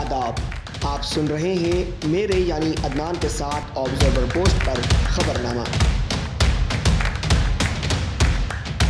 आदाब। आप सुन रहे हैं मेरे यानी अदनान के साथ ऑब्जर्वर पोस्ट पर खबरनामा।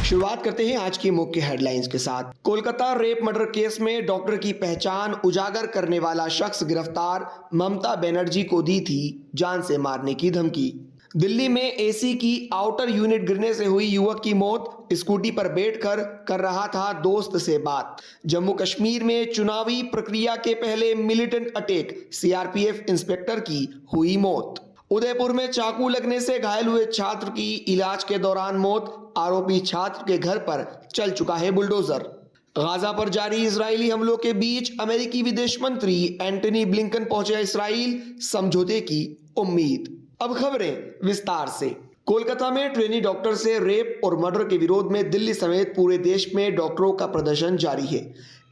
शुरुआत करते हैं आज की मुख्य हेडलाइंस के साथ। कोलकाता रेप मर्डर केस में डॉक्टर की पहचान उजागर करने वाला शख्स गिरफ्तार, ममता बनर्जी को दी थी जान से मारने की धमकी। दिल्ली में एसी की आउटर यूनिट गिरने से हुई युवक की मौत, स्कूटी पर बैठकर कर रहा था दोस्त से बात। जम्मू कश्मीर में चुनावी प्रक्रिया के पहले मिलिटेंट अटैक, सीआरपीएफ इंस्पेक्टर की हुई मौत। उदयपुर में चाकू लगने से घायल हुए छात्र की इलाज के दौरान मौत, आरोपी छात्र के घर पर चल चुका है बुलडोजर। गाजा पर जारी इजरायली हमलों के बीच अमेरिकी विदेश मंत्री एंटनी ब्लिंकन पहुंचे इजराइल, समझौते की उम्मीद। अब खबरें विस्तार से। कोलकाता में ट्रेनी डॉक्टर से रेप और मर्डर के विरोध में दिल्ली समेत पूरे देश में डॉक्टरों का प्रदर्शन जारी है।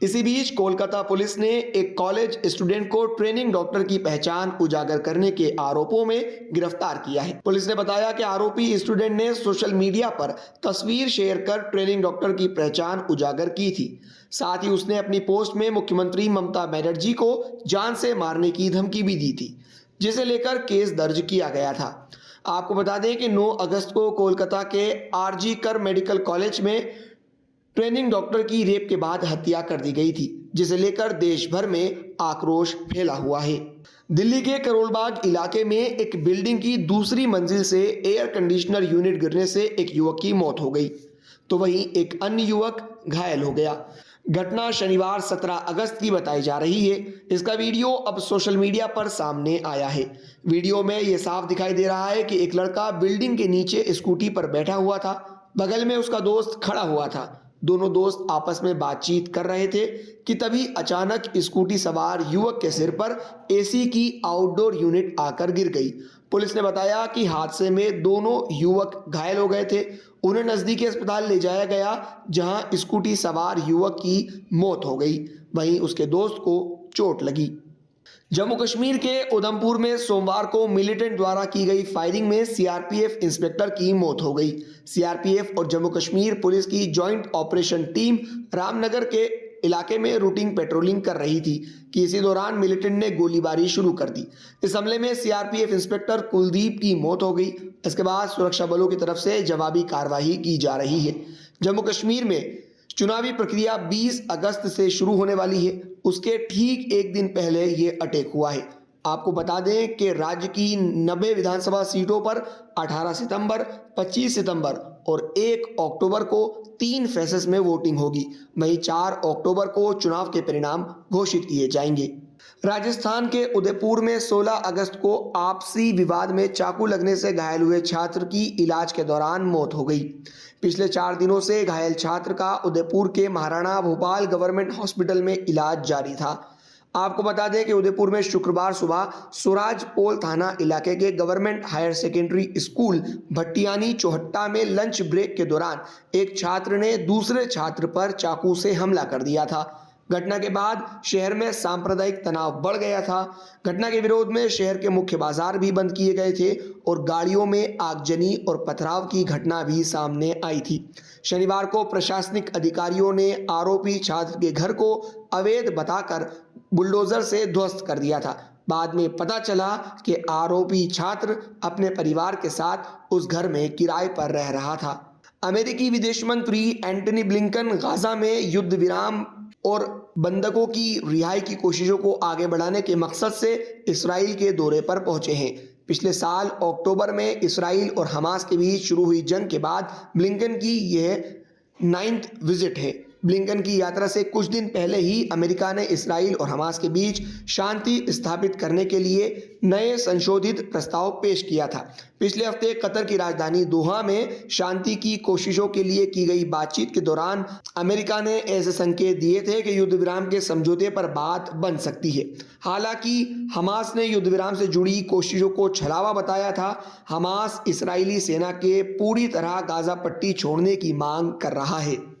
इसी बीच कोलकाता पुलिस ने एक कॉलेज स्टूडेंट को ट्रेनिंग डॉक्टर की पहचान उजागर करने के आरोपों में गिरफ्तार किया है। पुलिस ने बताया कि आरोपी स्टूडेंट ने सोशल मीडिया पर तस्वीर शेयर कर ट्रेनिंग डॉक्टर की पहचान उजागर की थी। साथ ही उसने अपनी पोस्ट में मुख्यमंत्री ममता बनर्जी को जान से मारने की धमकी भी दी थी, जिसे लेकर केस दर्ज किया गया था। आपको बता दें कि 9 अगस्त को कोलकाता के आरजी कर मेडिकल कॉलेज में ट्रेनिंग डॉक्टर की रेप के बाद हत्या कर दी गई थी, जिसे लेकर देश भर में आक्रोश फैला हुआ है। दिल्ली के करोलबाग इलाके में एक बिल्डिंग की दूसरी मंजिल से एयर कंडीशनर यूनिट गिरने से एक युवक की मौत हो गई, तो वहीं एक अन्य युवक घायल हो गया। घटना शनिवार 17 अगस्त की बताई जा रही है। इसका वीडियो अब सोशल मीडिया पर सामने आया है। वीडियो में यह साफ दिखाई दे रहा है कि एक लड़का बिल्डिंग के नीचे स्कूटी पर बैठा हुआ था, बगल में उसका दोस्त खड़ा हुआ था। दोनों दोस्त आपस में बातचीत कर रहे थे कि तभी अचानक स्कूटी सवार युवक के सिर पर एसी की आउटडोर यूनिट आकर गिर गई। पुलिस ने बताया कि हादसे में दोनों युवक घायल हो गए थे। उन्हें नजदीकी अस्पताल ले जाया गया, जहां स्कूटी सवार युवक की मौत हो गई, वहीं उसके दोस्त को चोट लगी। जम्मू कश्मीर के उधमपुर में सोमवार को मिलिटेंट द्वारा की गई फायरिंग में सीआरपीएफ इंस्पेक्टर की मौत हो गई। सीआरपीएफ और जम्मू कश्मीर पुलिस की जॉइंट ऑपरेशन टीम रामनगर के इलाके में रूटीन पेट्रोलिंग कर रही थी कि इसी दौरान मिलिटेंट ने गोलीबारी शुरू कर दी। इस हमले में सीआरपीएफ इंस्पेक्टर कुलदीप की मौत हो गई। इसके बाद सुरक्षा बलों की तरफ से जवाबी कार्रवाई की जा रही है। जम्मू कश्मीर में चुनावी प्रक्रिया 20 अगस्त से शुरू होने वाली है। उसके ठीक एक दिन पहले ये अटैक हुआ है। आपको बता दें कि राज्य की 90 विधानसभा सीटों पर 18 सितंबर, 25 सितंबर और 1 अक्टूबर को 3 फेजेस में वोटिंग होगी। वहीं 4 अक्टूबर को चुनाव के परिणाम घोषित किए जाएंगे। राजस्थान के उदयपुर में 16 अगस्त को आपसी विवाद में चाकू लगने से घायल हुए छात्र की इलाज के दौरान मौत हो गई। पिछले 4 दिनों से घायल छात्र का उदयपुर के महाराणा भोपाल गवर्नमेंट हॉस्पिटल में इलाज जारी था। आपको बता दें कि उदयपुर में शुक्रवार सुबह सुराजपोल थाना इलाके के government higher secondary school Bhattiyani Chauhatta में लंच ब्रेक के दौरान एक छात्र ने दूसरे छात्र पर चाकू से हमला कर दिया था। घटना के बाद शहर में सांप्रदायिक तनाव बढ़ गया था। घटना के विरोध में शहर के मुख्य बाजार भी बंद किए गए थे और गाड़ियों में आगजनी और पथराव की घटना भी सामने आई थी। शनिवार को प्रशासनिक अधिकारियों ने आरोपी छात्र के घर को अवैध बताकर बुलडोजर से ध्वस्त कर दिया था। बाद में पता चला कि आरोपी छात्र अपने परिवार के साथ उस घर में किराए पर रह रहा था। अमेरिकी विदेश मंत्री एंटनी ब्लिंकन गाजा में युद्ध विराम और बंधकों की रिहाई की कोशिशों को आगे बढ़ाने के मकसद से इसराइल के दौरे पर पहुंचे हैं। पिछले साल अक्टूबर में इसराइल और हमास के बीच शुरू हुई जंग के बाद ब्लिंकन की यह 9th विजिट है। ब्लिंकन की यात्रा से कुछ दिन पहले ही अमेरिका ने इसराइल और हमास के बीच शांति स्थापित करने के लिए नए संशोधित प्रस्ताव पेश किया था। पिछले हफ्ते कतर की राजधानी दोहा में शांति की कोशिशों के लिए की गई बातचीत के दौरान अमेरिका ने ऐसे संकेत दिए थे कि युद्ध विराम के समझौते पर बात बन सकती है। हालांकि हमास ने युद्ध विराम से जुड़ी कोशिशों को छलावा बताया था। हमास इस्राएली सेना के पूरी तरह गाजा पट्टी छोड़ने की मांग कर रहा है।